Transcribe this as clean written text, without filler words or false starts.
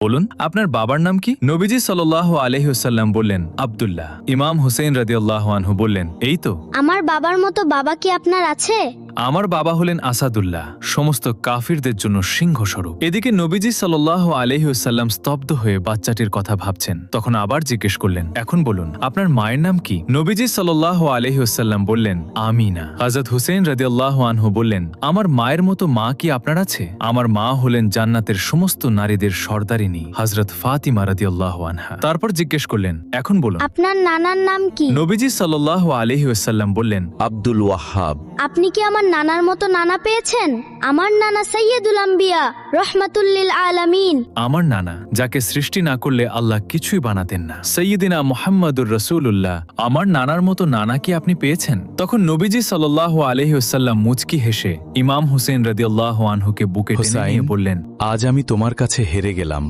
বলুন আপনার বাবার নাম কি? নবীজি সাল্লাল্লাহু আলাইহি ওয়াসাল্লাম বললেন, আব্দুল্লাহ। ইমাম হুসেইন রাদিয়াল্লাহু আনহু বললেন, এই তো। আমার বাবার মতো বাবা কি আপনার আছে? আমার বাবা হলেন আসাদুল্লাহ, সমস্ত কাফিরদের জন্য সিংহস্বরূপ। এদিকে নবীজি সাল্লাল্লাহু আলাইহি ওয়াসাল্লাম স্তব্ধ হয়ে বাচ্চাটির কথা ভাবছেন। তখন আবার জিজ্ঞেস করলেন, এখন বলুন আপনার মায়ের নাম কি? নবীজি সাল্লাল্লাহু আলাইহি ওয়াসাল্লাম বললেন, আমিনা। হযরত হুসেইন রাদিয়াল্লাহু আনহু বললেন, আমার মায়ের মতো মা কি আপনার আছে? আমার মা হলেন জান্নাতের সমস্ত নারীদের সর্দারিনী হযরত ফাতিমা রাদিয়াল্লাহু আনহা। তারপর জিজ্ঞেস করলেন, এখন বলুন আপনার নানার নাম কি? নবীজি সাল্লাল্লাহু আলাইহি ওয়াসাল্লাম বললেন, আব্দুল ওয়াহাব। আপনি কি আমার নানার মতো নানা পেয়েছেন? আমার নানা সাইয়্যিদুল আম্বিয়া রহমাতুল লিল আলামিন। আমার নানা, যাকে সৃষ্টি না করলে আল্লাহ কিছুই বানাতেন না, সাইয়্যিদিনা মুহাম্মাদুর রাসূলুল্লাহ। আমার নানার মতো নানা কি আপনি পেয়েছেন? তখন নবীজি সাল্লাল্লাহু আলাইহি ওয়াসাল্লাম মুচকি হেসে ইমাম হুসেইন রাদিয়াল্লাহু আনহুকে বুকে টেনে হুসাইন, নিয়ে বললেন, আজ আমি তোমার কাছে হেরে গেলাম।